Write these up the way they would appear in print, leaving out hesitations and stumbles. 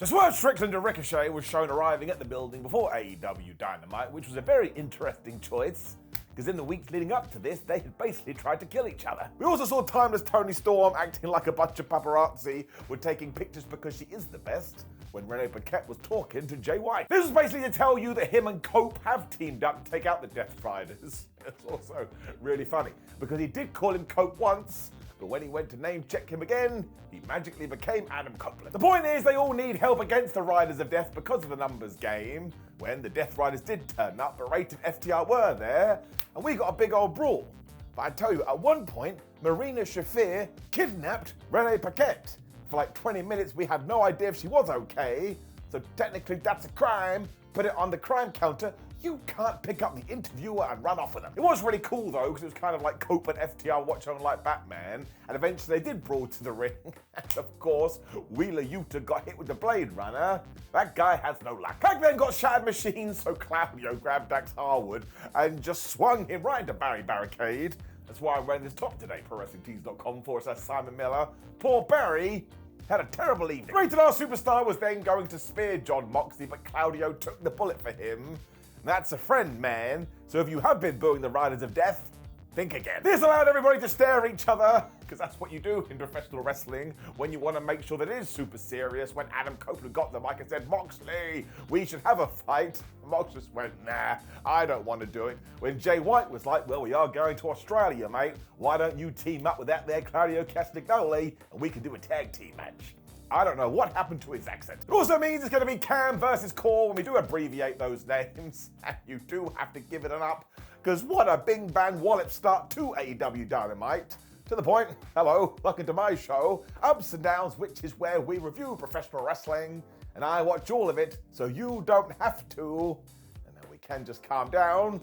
So Swerve, Strickland and Ricochet was shown arriving at the building before AEW Dynamite, which was a very interesting choice, because in the weeks leading up to this, they had basically tried to kill each other. We also saw timeless Toni Storm acting like a bunch of paparazzi were taking pictures because she is the best, when Renee Paquette was talking to Jay White. This was basically to tell you that him and Cope have teamed up to take out the Death Riders. It's also really funny, because he did call him Cope once, but when he went to name check him again, he magically became Adam Copeland. The point is, they all need help against the Riders of Death because of the numbers game. When the Death Riders did turn up, but Rated FTR were there, and we got a big old brawl. But I tell you, at one point, Marina Shafir kidnapped Renee Paquette. For like 20 minutes, we had no idea if she was okay, so technically that's a crime. Put it on the crime counter. You can't pick up the interviewer and run off with them. It was really cool though, because it was kind of like Cope and FTR watch on like Batman, and eventually they did brawl to the ring. And of course, Wheeler Yuta got hit with the Blade Runner. That guy has no luck. Pac then got Shattered Machine, so Claudio grabbed Dax Harwood and just swung him right into Barry Barricade. That's why I'm wearing this top today, ProWrestlingTees.com/Simon Miller. Poor Barry had a terrible evening. Rated R Superstar was then going to spear John Moxley, but Claudio took the bullet for him. That's a friend, man. So if you have been booing the Riders of Death, think again. This allowed everybody to stare at each other, because that's what you do in professional wrestling when you want to make sure that it is super serious. When Adam Copeland got the mic and said, "Moxley, we should have a fight," Mox just went, "Nah, I don't want to do it." When Jay White was like, "Well, we are going to Australia, mate. Why don't you team up with that there Claudio Castagnoli and we can do a tag team match?" I don't know what happened to his accent. It also means it's going to be Cam versus Core when we do abbreviate those names. And you do have to give it an up, because what a bing bang wallop start to AEW Dynamite. To the point, hello, welcome to my show, Ups and Downs, which is where we review professional wrestling, and I watch all of it, so you don't have to. And then we can just calm down.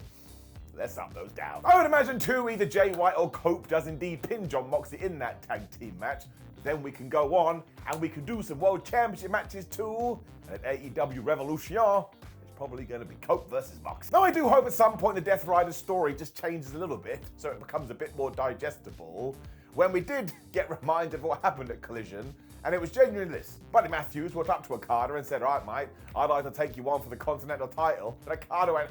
Let's up those down. I would imagine too, either Jay White or Cope does indeed pin John Moxley in that tag team match. Then we can go on and we can do some World Championship matches too. And at AEW Revolution, it's probably going to be Cope versus Mox. Now I do hope at some point the Death Riders story just changes a little bit, so it becomes a bit more digestible. When we did get reminded of what happened at Collision, and it was genuinely this. Buddy Matthews walked up to Okada and said, "All right, mate, I'd like to take you on for the Continental title." And Okada went,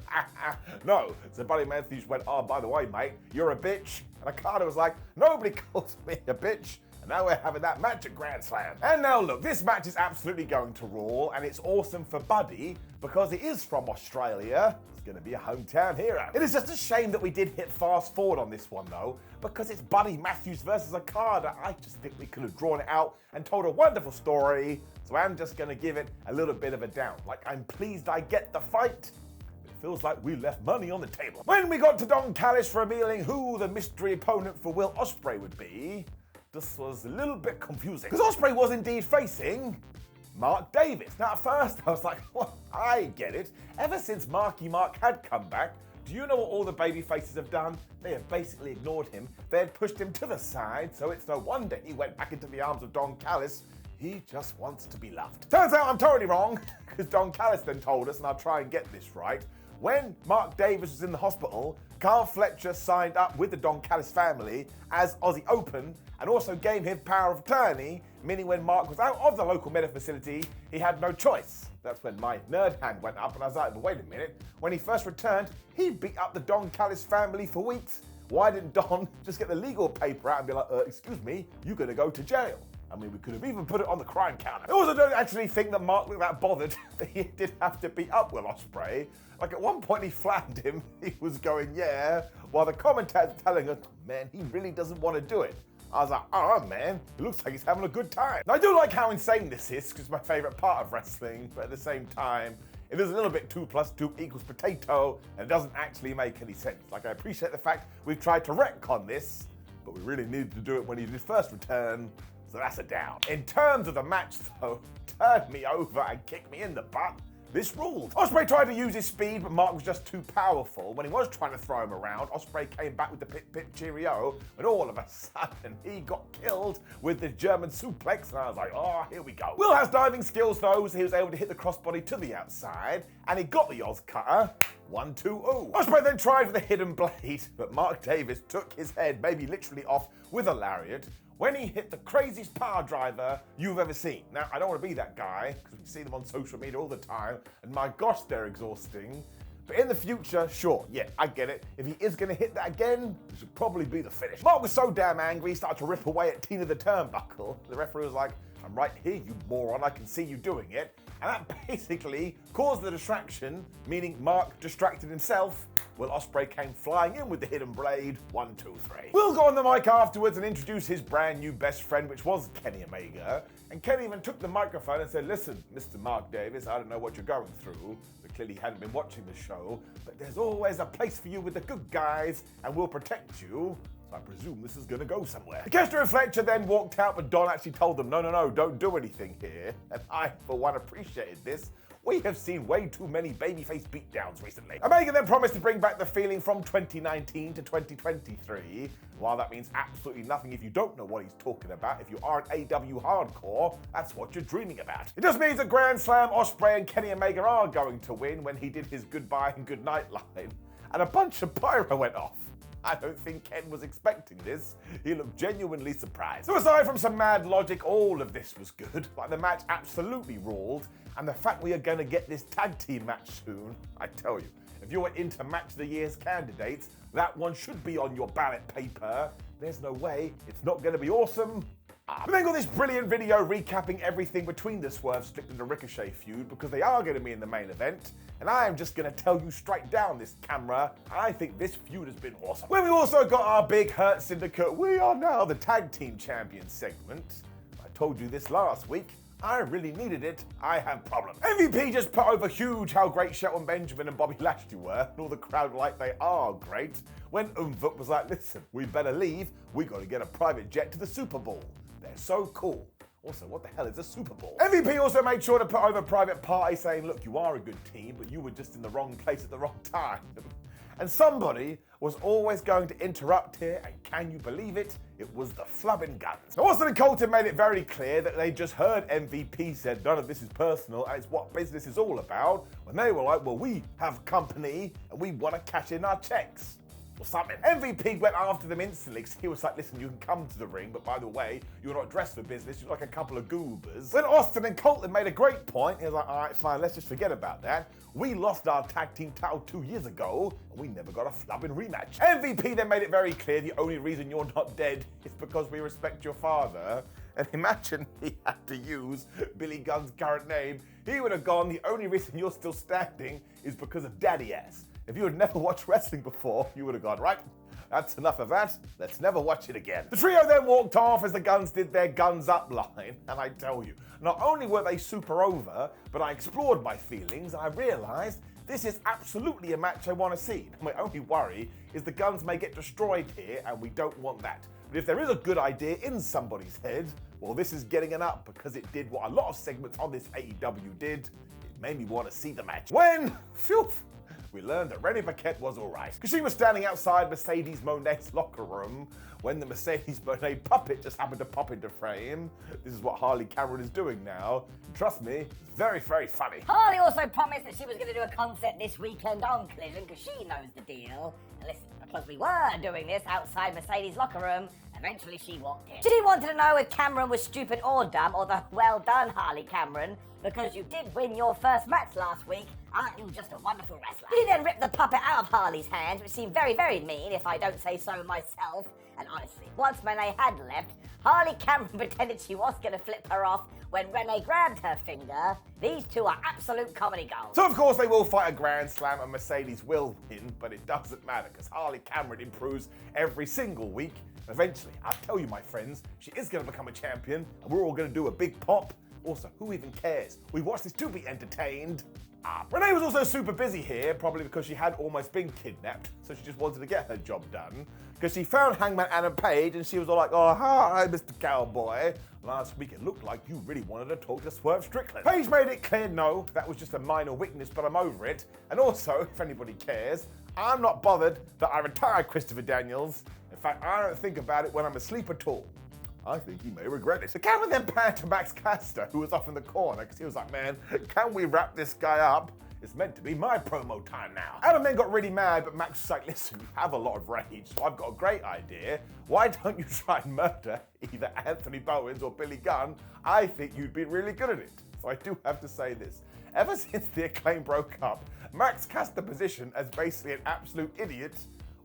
"No." So Buddy Matthews went, "Oh, by the way, mate, you're a bitch." And Okada was like, "Nobody calls me a bitch." And now we're having that match at Grand Slam. And now look, this match is absolutely going to Raw, and it's awesome for Buddy because he is from Australia. It's going to be a hometown hero. It is just a shame that we did hit fast forward on this one though, because it's Buddy Matthews versus Okada. I just think we could have drawn it out and told a wonderful story. So I'm just going to give it a little bit of a down. Like, I'm pleased I get the fight. It feels like we left money on the table. When we got to Don Callis revealing who the mystery opponent for Will Ospreay would be, this was a little bit confusing, because Ospreay was indeed facing Mark Davis. Now at first I was like, well, I get it. Ever since Marky Mark had come back, do you know what all the baby faces have done? They have basically ignored him. They had pushed him to the side, so it's no wonder he went back into the arms of Don Callis. He just wants to be loved. Turns out I'm totally wrong, because Don Callis then told us, and I'll try and get this right, when Mark Davis was in the hospital, Carl Fletcher signed up with the Don Callis family as Aussie Open and also gave him power of attorney, meaning when Mark was out of the local medical facility, he had no choice. That's when my nerd hand went up and I was like, but wait a minute, when he first returned, he beat up the Don Callis family for weeks. Why didn't Don just get the legal paper out and be like, excuse me, you're gonna go to jail? I mean, we could have even put it on the crime counter. I also don't actually think that Mark looked that bothered that he did have to beat up Will Ospreay. Like at one point he flattened him, he was going, yeah, while the commentator's telling us, man, he really doesn't want to do it. I was like, oh man, it looks like he's having a good time. Now, I do like how insane this is, because it's my favorite part of wrestling, but at the same time, it is a little bit 2 + 2 = potato, and it doesn't actually make any sense. Like, I appreciate the fact we've tried to retcon this, but we really needed to do it when he did first return, so that's a down. In terms of the match though, turned me over and kicked me in the butt. This ruled. Ospreay tried to use his speed, but Mark was just too powerful. When he was trying to throw him around, Ospreay came back with the pip cheerio, and all of a sudden he got killed with the German suplex, and I was like, oh, here we go. Will has diving skills though, so he was able to hit the crossbody to the outside, and he got the Oz cutter. 1-2-0. Ospreay then tried for the hidden blade, but Mark Davis took his head, maybe literally off, with a lariat. when he hit the craziest power driver you've ever seen. Now, I don't want to be that guy, because we see them on social media all the time, and my gosh, they're exhausting. But in the future, sure, yeah, I get it. If he is going to hit that again, it should probably be the finish. Mark was so damn angry, he started to rip away at Tina the turnbuckle. The referee was like, I'm right here, you moron, I can see you doing it. And that basically caused the distraction, meaning Mark distracted himself. Well, Ospreay came flying in with the hidden blade. 1, 2, 3. We'll go on the mic afterwards and introduce his brand new best friend, which was Kenny Omega. And Kenny even took the microphone and said, listen, Mr. Mark Davis, I don't know what you're going through, but clearly you hadn't been watching the show, but there's always a place for you with the good guys, and we'll protect you. So I presume this is going to go somewhere. Takeshita and Fletcher then walked out, but Don actually told them, no, don't do anything here. And I, for one, appreciated this. We have seen way too many babyface beatdowns recently. Omega then promised to bring back the feeling from 2019 to 2023. While that means absolutely nothing if you don't know what he's talking about, if you aren't AEW hardcore, that's what you're dreaming about. It just means that Grand Slam, Ospreay and Kenny Omega are going to win when he did his goodbye and goodnight line. And a bunch of pyro went off. I don't think Ken was expecting this. He looked genuinely surprised. So aside from some mad logic, all of this was good. Like, the match absolutely ruled, and the fact we are going to get this tag team match soon, I tell you, if you're into Match of the Year's candidates, that one should be on your ballot paper. There's no way it's not going to be awesome. We then got this brilliant video recapping everything between the Swerve, Strickland and Ricochet feud, because they are going to be in the main event. And I am just going to tell you straight down this camera, I think this feud has been awesome. When we also got our big Hurt Syndicate, we are now the tag team champions segment. I told you this last week. I really needed it. I have problems. MVP just put over huge how great Shelton Benjamin and Bobby Lashley were, and all the crowd were like they are great. When Umvut was like, listen, we better leave. We got to get a private jet to the Super Bowl. They're so cool. Also, what the hell is a Super Bowl? MVP also made sure to put over Private Party saying, look, you are a good team, but you were just in the wrong place at the wrong time. And somebody was always going to interrupt here, and can you believe it? It was the Flubbing Guns. Now, Austin and Colton made it very clear that they just heard MVP said none of this is personal and it's what business is all about, when they were like, well, we have company and we want to cash in our checks. Or something. MVP went after them instantly because he was like, listen, you can come to the ring, but by the way, you're not dressed for business, you're like a couple of goobers. Then Austin and Colton made a great point. He was like, all right, fine, let's just forget about that. We lost our tag team title 2 years ago, and we never got a flubbing rematch. MVP then made it very clear the only reason you're not dead is because we respect your father. And imagine he had to use Billy Gunn's current name. He would have gone, the only reason you're still standing is because of daddy ass. If you had never watched wrestling before, you would have gone, right, that's enough of that. Let's never watch it again. The trio then walked off as the Guns did their guns up line. And I tell you, not only were they super over, but I explored my feelings and I realized this is absolutely a match I want to see. My only worry is the Guns may get destroyed here and we don't want that. But if there is a good idea in somebody's head, well, this is getting an up because it did what a lot of segments on this AEW did. It made me want to see the match. When, phew, we learned that Renee Paquette was alright. Because she was standing outside Mercedes Monet's locker room when the Mercedes Monet puppet just happened to pop into frame. This is what Harley Cameron is doing now. And trust me, it's very, very funny. Harley also promised that she was going to do a concert this weekend on Collision because she knows the deal. And listen, because we were doing this outside Mercedes' locker room, eventually she walked in. She didn't want to know if Cameron was stupid or dumb, although well done, Harley Cameron, because you did win your first match last week. Aren't you just a wonderful wrestler? He then ripped the puppet out of Harley's hands, which seemed very, very mean, if I don't say so myself. And honestly, once Renee had left, Harley Cameron pretended she was going to flip her off when Renee grabbed her finger. These two are absolute comedy gold. So of course they will fight a Grand Slam and Mercedes will win, but it doesn't matter because Harley Cameron improves every single week. Eventually, I'll tell you, my friends, she is going to become a champion and we're all going to do a big pop. Also, who even cares? We watch this to be entertained. Renee was also super busy here, probably because she had almost been kidnapped, so she just wanted to get her job done. Because she found Hangman Adam Page and she was all like, oh, hi, Mr. Cowboy. Last week it looked like you really wanted to talk to Swerve Strickland. Page made it clear, no, that was just a minor weakness, but I'm over it. And also, if anybody cares, I'm not bothered that I retired Christopher Daniels. In fact, I don't think about it when I'm asleep at all. I think he may regret it. The camera then panned to Max Caster, who was off in the corner, because he was like, man, can we wrap this guy up? It's meant to be my promo time now. Adam then got really mad, but Max was like, listen, you have a lot of rage, so I've got a great idea. Why don't you try and murder either Anthony Bowens or Billy Gunn? I think you'd be really good at it. So I do have to say this. Ever since the Acclaim broke up, Max cast the position as basically an absolute idiot.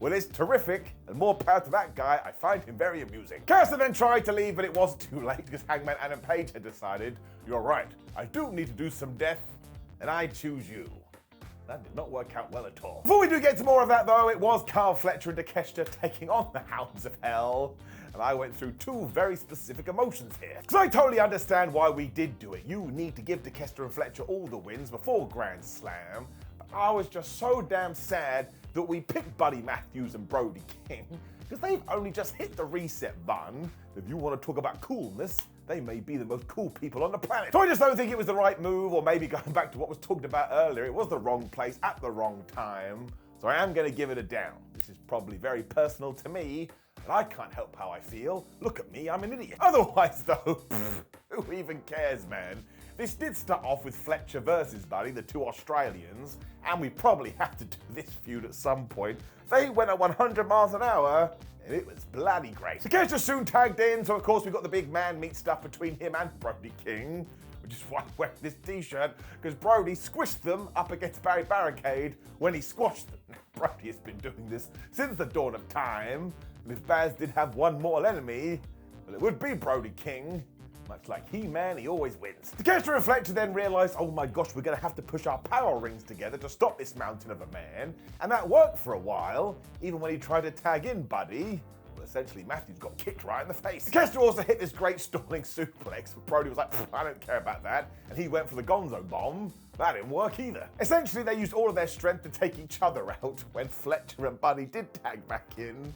Well, it's terrific, and more power to that guy. I find him very amusing. Caster then tried to leave, but it wasn't too late because Hangman Adam Page had decided, you're right, I do need to do some death, and I choose you. That did not work out well at all. Before we do get to more of that though, it was Kyle Fletcher and Takeshita taking on the Hounds of Hell. And I went through two very specific emotions here. Because I totally understand why we did do it. You need to give Takeshita and Fletcher all the wins before Grand Slam. But I was just so damn sad that we picked Buddy Matthews and Brody King. Because they've only just hit the reset button. If you want to talk about coolness, they may be the most cool people on the planet. So I just don't think it was the right move, or maybe going back to what was talked about earlier, it was the wrong place at the wrong time. So I am going to give it a down. This is probably very personal to me, and I can't help how I feel. Look at me, I'm an idiot. Otherwise though, who even cares, man? This did start off with Fletcher versus Buddy, the two Australians, and we probably have to do this feud at some point. They went at 100 miles an hour, and it was bloody great. Takeshita soon tagged in, so of course we got the big man meet stuff between him and Brody King, which is why I'm wearing this t-shirt, because Brody squished them up against Barry Barricade when he squashed them. Brody has been doing this since the dawn of time, and if Baz did have one mortal enemy, well, it would be Brody King. Much like He-Man, he always wins. Takeshita and Fletcher then realised, oh my gosh, we're going to have to push our power rings together to stop this mountain of a man. And that worked for a while, even when he tried to tag in Buddy. Well, essentially, Matthews got kicked right in the face. Takeshita also hit this great stalling suplex, but Brody was like, I don't care about that. And he went for the Gonzo bomb. That didn't work either. Essentially, they used all of their strength to take each other out when Fletcher and Buddy did tag back in.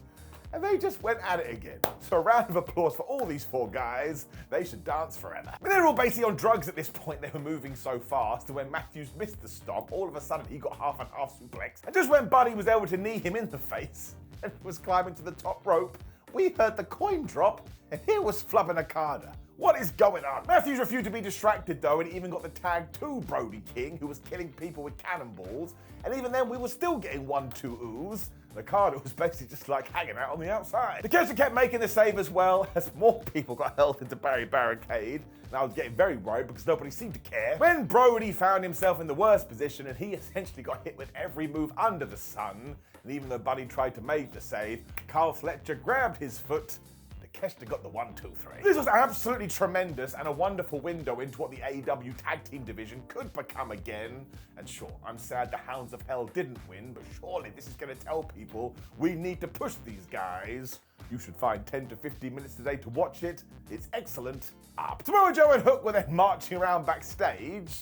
And they just went at it again. So a round of applause for all these four guys. They should dance forever. But they're all basically on drugs at this point. They were moving so fast, and when Matthews missed the stomp, all of a sudden he got half and half suplex. And just when Buddy was able to knee him in the face and was climbing to the top rope, we heard the coin drop, and here was Flubber Nakada. What is going on? Matthews refused to be distracted though, and even got the tag to Brody King, who was killing people with cannonballs. And even then, we were still getting 1-2 oohs. Nakada was basically just like hanging out on the outside. Takeshita kept making the save as well, as more people got held into Barry Barricade. And I was getting very worried because nobody seemed to care. When Brody found himself in the worst position, and he essentially got hit with every move under the sun. And even though Buddy tried to make the save, Kyle Fletcher grabbed his foot. Takeshita got the 1-2-3. This was absolutely tremendous and a wonderful window into what the AEW tag team division could become again. And sure, I'm sad the Hounds of Hell didn't win, but surely this is going to tell people we need to push these guys. You should find 10 to 15 minutes today to watch it. It's excellent. Samoa Joe and Hook were then marching around backstage.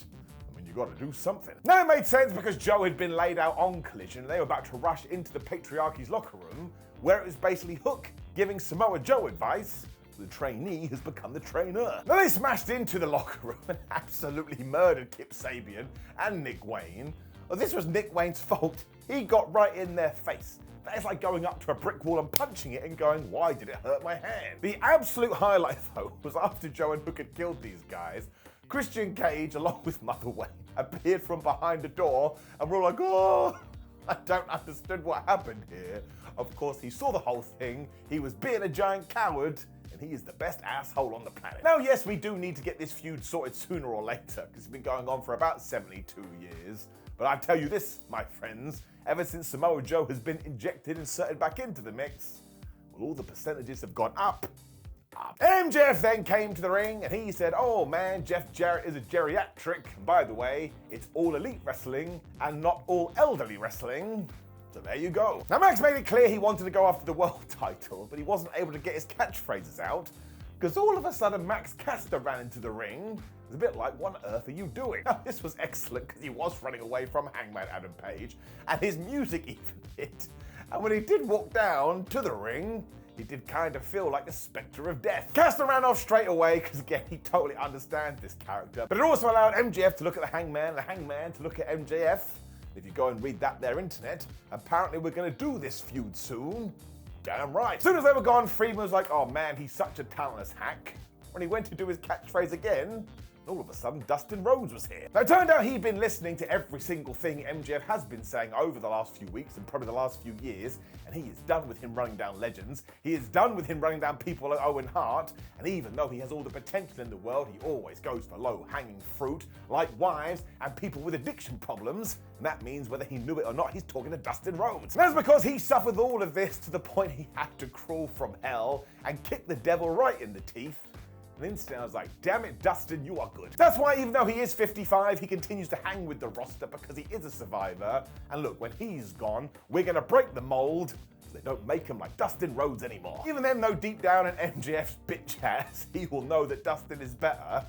You got to do something. Now it made sense because Joe had been laid out on Collision and they were about to rush into the Patriarchy's locker room, where it was basically Hook giving Samoa Joe advice. The trainee has become the trainer. Now they smashed into the locker room and absolutely murdered Kip Sabian and Nick Wayne. Well, this was Nick Wayne's fault. He got right in their face. That is like going up to a brick wall and punching it and going, why did it hurt my hand? The absolute highlight though was after Joe and Hook had killed these guys, Christian Cage, along with Mother Wayne, appeared from behind the door, and we're all like, oh, I don't understand what happened here. Of course, he saw the whole thing, he was being a giant coward, and he is the best asshole on the planet. Now, yes, we do need to get this feud sorted sooner or later, because it's been going on for about 72 years. But I tell you this, my friends, ever since Samoa Joe has been inserted back into the mix, well, all the percentages have gone up. MJF then came to the ring and he said, oh man, Jeff Jarrett is a geriatric. And by the way, it's all elite wrestling and not all elderly wrestling. So there you go. Now Max made it clear he wanted to go after the world title, but he wasn't able to get his catchphrases out because all of a sudden Max Caster ran into the ring. It's a bit like, what on earth are you doing? Now, this was excellent because he was running away from Hangman Adam Page and his music even hit. And when he did walk down to the ring, he did kind of feel like the spectre of death. Caster ran off straight away because again, he totally understands this character. But it also allowed MJF to look at the Hangman to look at MJF. If you go and read that there internet, apparently we're going to do this feud soon. Damn right. As soon as they were gone, Friedman was like, oh man, he's such a talentless hack. When he went to do his catchphrase again, All of a sudden, Dustin Rhodes was here. Now, it turned out he'd been listening to every single thing MJF has been saying over the last few weeks and probably the last few years, and he is done with him running down legends. He is done with him running down people like Owen Hart, and even though he has all the potential in the world, he always goes for low-hanging fruit, like wives and people with addiction problems, and that means whether he knew it or not, he's talking to Dustin Rhodes. And that's because he suffered all of this to the point he had to crawl from hell and kick the devil right in the teeth. And instantly I was like, damn it, Dustin, you are good. That's why even though he is 55, he continues to hang with the roster because he is a survivor. And look, when he's gone, we're gonna break the mold so they don't make him like Dustin Rhodes anymore. Even then, though, deep down in MJF's bitch ass, he will know that Dustin is better.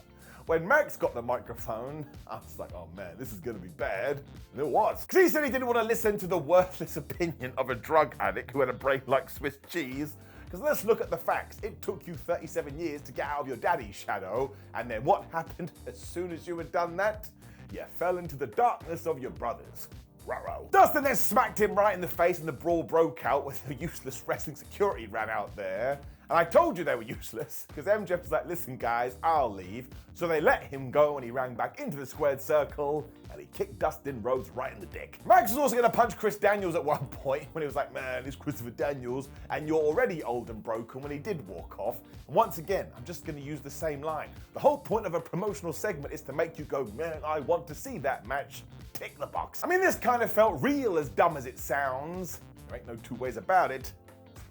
When Max got the microphone, I was like, oh man, this is gonna be bad. And it was. Because he said he didn't want to listen to the worthless opinion of a drug addict who had a brain like Swiss cheese. Because let's look at the facts. It took you 37 years to get out of your daddy's shadow, and then what happened as soon as you had done that? You fell into the darkness of your brothers. Ruh-roh. Dustin then smacked him right in the face and the brawl broke out with the useless wrestling security ran out there. And I told you they were useless, because MJF was like, listen guys, I'll leave. So they let him go and he ran back into the squared circle and he kicked Dustin Rhodes right in the dick. Max was also going to punch Chris Daniels at one point when he was like, man, it's Christopher Daniels and you're already old and broken when he did walk off. And once again, I'm just going to use the same line. The whole point of a promotional segment is to make you go, man, I want to see that match. Tick the box. I mean, this kind of felt real, as dumb as it sounds. There ain't no two ways about it.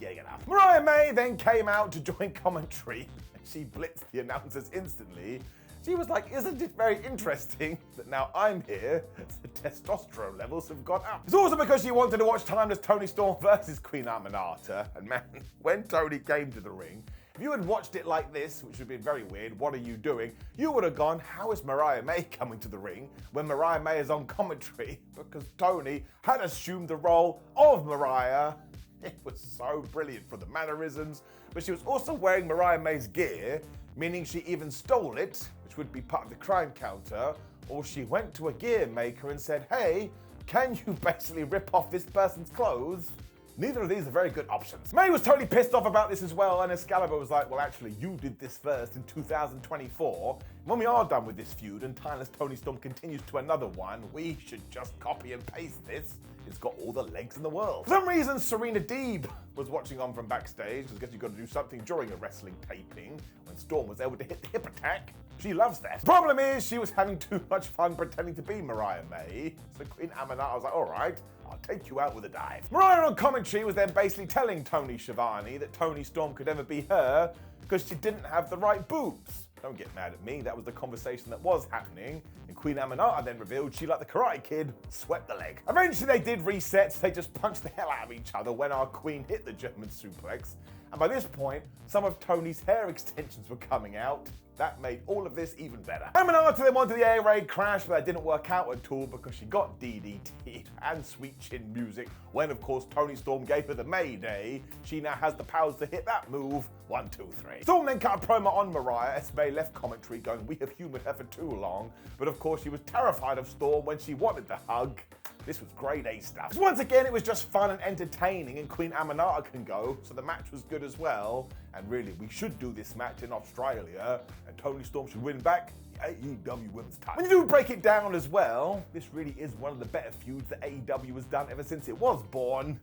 Getting enough. Mariah May then came out to join commentary and she blitzed the announcers instantly. She was like, isn't it very interesting that now I'm here, the testosterone levels have gone up. It's also because she wanted to watch timeless Toni Storm versus Queen Aminata, and man, when Toni came to the ring, if you had watched it like this, which would have been very weird, what are you doing? You would have gone, how is Mariah May coming to the ring when Mariah May is on commentary? Because Toni had assumed the role of Mariah. It was so brilliant for the mannerisms, but she was also wearing Mariah May's gear, meaning she even stole it, which would be part of the crime counter, or she went to a gear maker and said, hey, can you basically rip off this person's clothes? Neither of these are very good options. May was totally pissed off about this as well, and Excalibur was like, well, actually, you did this first in 2024. When we are done with this feud and timeless Toni Storm continues to another one, we should just copy and paste this. It's got all the legs in the world. For some reason, Serena Deeb was watching on from backstage. I guess you've got to do something during a wrestling taping. When Storm was able to hit the hip attack, she loves that. The problem is, she was having too much fun pretending to be Mariah May. So Queen Aminata was like, all right, I'll take you out with a dive. Mariah on commentary was then basically telling Tony Schiavone that Toni Storm could never be her because she didn't have the right boobs. Don't get mad at me, that was the conversation that was happening. And Queen Aminata then revealed she, like the Karate Kid, swept the leg. Eventually they did reset, they just punched the hell out of each other when our queen hit the German suplex. And by this point, some of Tony's hair extensions were coming out. That made all of this even better. Aminata then wanted the air raid crash, but that didn't work out at all because she got DDT'd and sweet chin music when, of course, Toni Storm gave her the Mayday. She now has the powers to hit that move. 1, 2, 3. Storm then cut a promo on Mariah as May left commentary going, we have humored her for too long. But of course, she was terrified of Storm when she wanted the hug. This was grade A stuff. Because once again, it was just fun and entertaining, and Queen Aminata can go, so the match was good as well. And really, we should do this match in Australia, and Toni Storm should win back the AEW Women's title. When you do break it down as well, this really is one of the better feuds that AEW has done ever since it was born.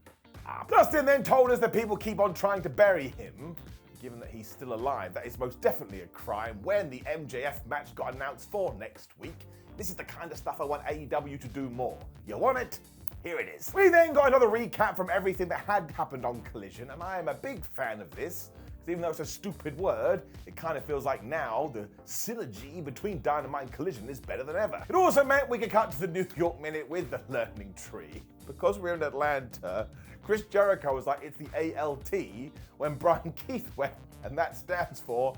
Dustin then told us that people keep on trying to bury him. Given that he's still alive, that is most definitely a crime when the MJF match got announced for next week. This is the kind of stuff I want AEW to do more. You want it? Here it is. We then got another recap from everything that had happened on Collision, and I am a big fan of this, because even though it's a stupid word, it kind of feels like now the synergy between Dynamite and Collision is better than ever. It also meant we could cut to the New York Minute with the learning tree. Because we're in Atlanta, Chris Jericho was like, it's the ALT, when Brian Keith went, and that stands for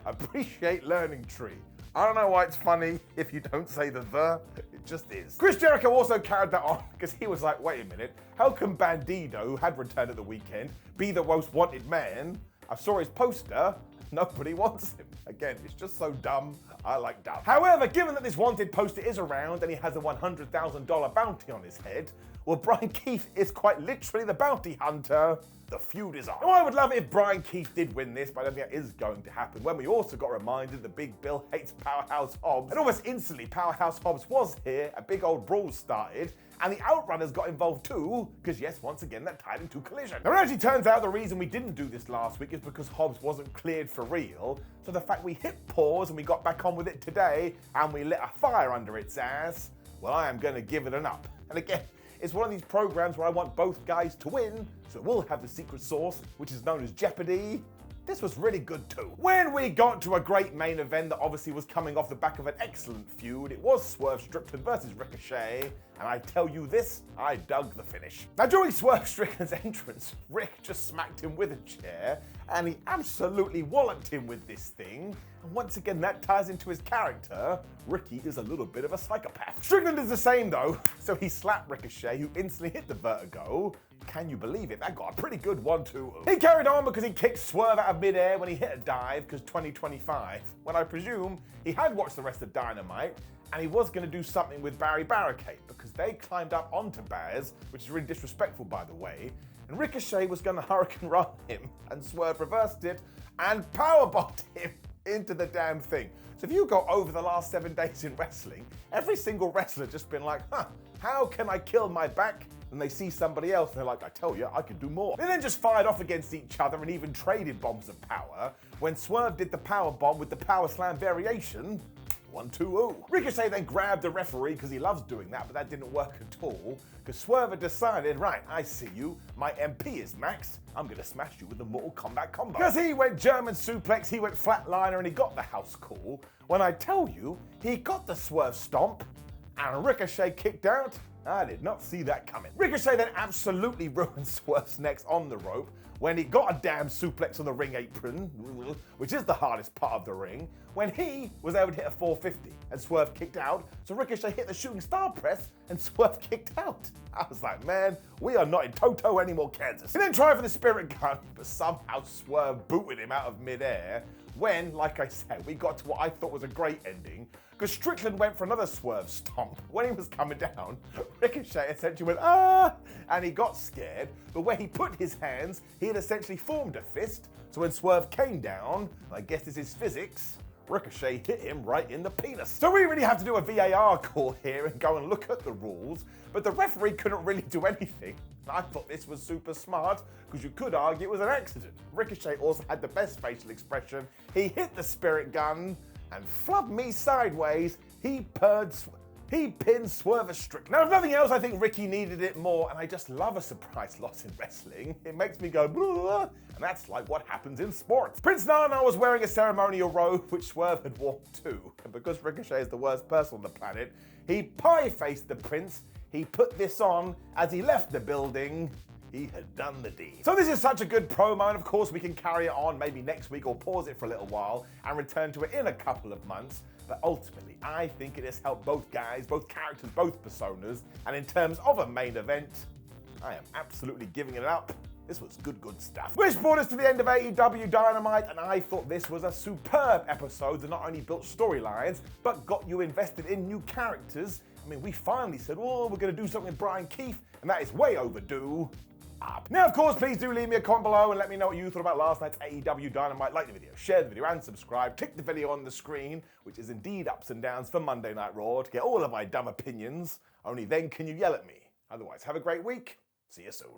Appreciate Learning Tree. I don't know why it's funny if you don't say the, it just is. Chris Jericho also carried that on because he was like, wait a minute, how can Bandido, who had returned at the weekend, be the most wanted man? I saw his poster, nobody wants him. Again, it's just so dumb. I like dumb. However, given that this wanted poster is around and he has a $100,000 bounty on his head, well, Brian Keith is quite literally the bounty hunter. The feud is on. Now, I would love it if Brian Keith did win this, but I don't think that is going to happen. When we also got reminded that Big Bill hates Powerhouse Hobbs, and almost instantly Powerhouse Hobbs was here, a big old brawl started, and the Outrunners got involved too, because yes, once again, that tied into Collision. Now, it actually turns out the reason we didn't do this last week is because Hobbs wasn't cleared for real, so the fact we hit pause and we got back on with it today, and we lit a fire under its ass, well, I am going to give it an up. And again, it's one of these programs where I want both guys to win, so we'll have the secret sauce, which is known as Jeopardy. This was really good too. When we got to a great main event that obviously was coming off the back of an excellent feud, it was Swerve Strickland versus Ricochet, and I tell you this, I dug the finish. Now during Swerve Strickland's entrance, Rick just smacked him with a chair, and he absolutely walloped him with this thing, and once again that ties into his character. Ricky is a little bit of a psychopath. Strickland is the same though, so he slapped Ricochet, who instantly hit the vertigo. Can you believe it? That got a pretty good 1-2. He carried on because he kicked Swerve out of midair when he hit a dive, because 2025, when I presume he had watched the rest of Dynamite, and he was going to do something with Barry Barricade, because they climbed up onto Baz, which is really disrespectful by the way, and Ricochet was going to Hurricane Run him, and Swerve reversed it, and powerbombed him into the damn thing. So if you go over the last 7 days in wrestling, every single wrestler just been like, how can I kill my back? And they see somebody else and they're like, I tell you, I can do more. They then just fired off against each other and even traded bombs of power. When Swerve did the power bomb with the power slam variation, 1-2-0. Ricochet then grabbed the referee because he loves doing that, but that didn't work at all. Because Swerve had decided, right, I see you, my MP is max, I'm gonna smash you with the Mortal Kombat combo. Because he went German suplex, he went flatliner, and he got the house call. When I tell you, he got the Swerve stomp, and Ricochet kicked out. I did not see that coming. Ricochet then absolutely ruined Swerve's necks on the rope when he got a damn suplex on the ring apron, which is the hardest part of the ring, when he was able to hit a 450 and Swerve kicked out, so Ricochet hit the shooting star press and Swerve kicked out. I was like, man, we are not in Toto anymore, Kansas. He then tried for the spirit gun, but somehow Swerve booted him out of midair when, like I said, we got to what I thought was a great ending, because Strickland went for another Swerve stomp. When he was coming down, Ricochet essentially went, and he got scared, but where he put his hands, he had essentially formed a fist, so when Swerve came down, I guess this is physics, Ricochet hit him right in the penis. So we really have to do a VAR call here and go and look at the rules, but the referee couldn't really do anything. I thought this was super smart, because you could argue it was an accident. Ricochet also had the best facial expression. He hit the spirit gun, and flub me sideways, he pinned Swerve Strickland. Now, if nothing else, I think Ricky needed it more, and I just love a surprise loss in wrestling. It makes me go, blah, and that's like what happens in sports. Prince Nana was wearing a ceremonial robe, which Swerve had worn too, and because Ricochet is the worst person on the planet, he pie-faced the prince. He put this on as he left the building. He had done the deed. So this is such a good promo, and of course we can carry it on maybe next week or pause it for a little while and return to it in a couple of months. But ultimately, I think it has helped both guys, both characters, both personas. And in terms of a main event, I am absolutely giving it up. This was good stuff. Which brought us to the end of AEW Dynamite, and I thought this was a superb episode that not only built storylines, but got you invested in new characters. I mean, we finally said, oh, we're going to do something with Brian Keith, and that is way overdue. Now, of course, please do leave me a comment below and let me know what you thought about last night's AEW Dynamite. Like the video, share the video, and subscribe. Click the video on the screen, which is indeed ups and downs for Monday Night Raw, to get all of my dumb opinions. Only then can you yell at me. Otherwise, have a great week. See you soon.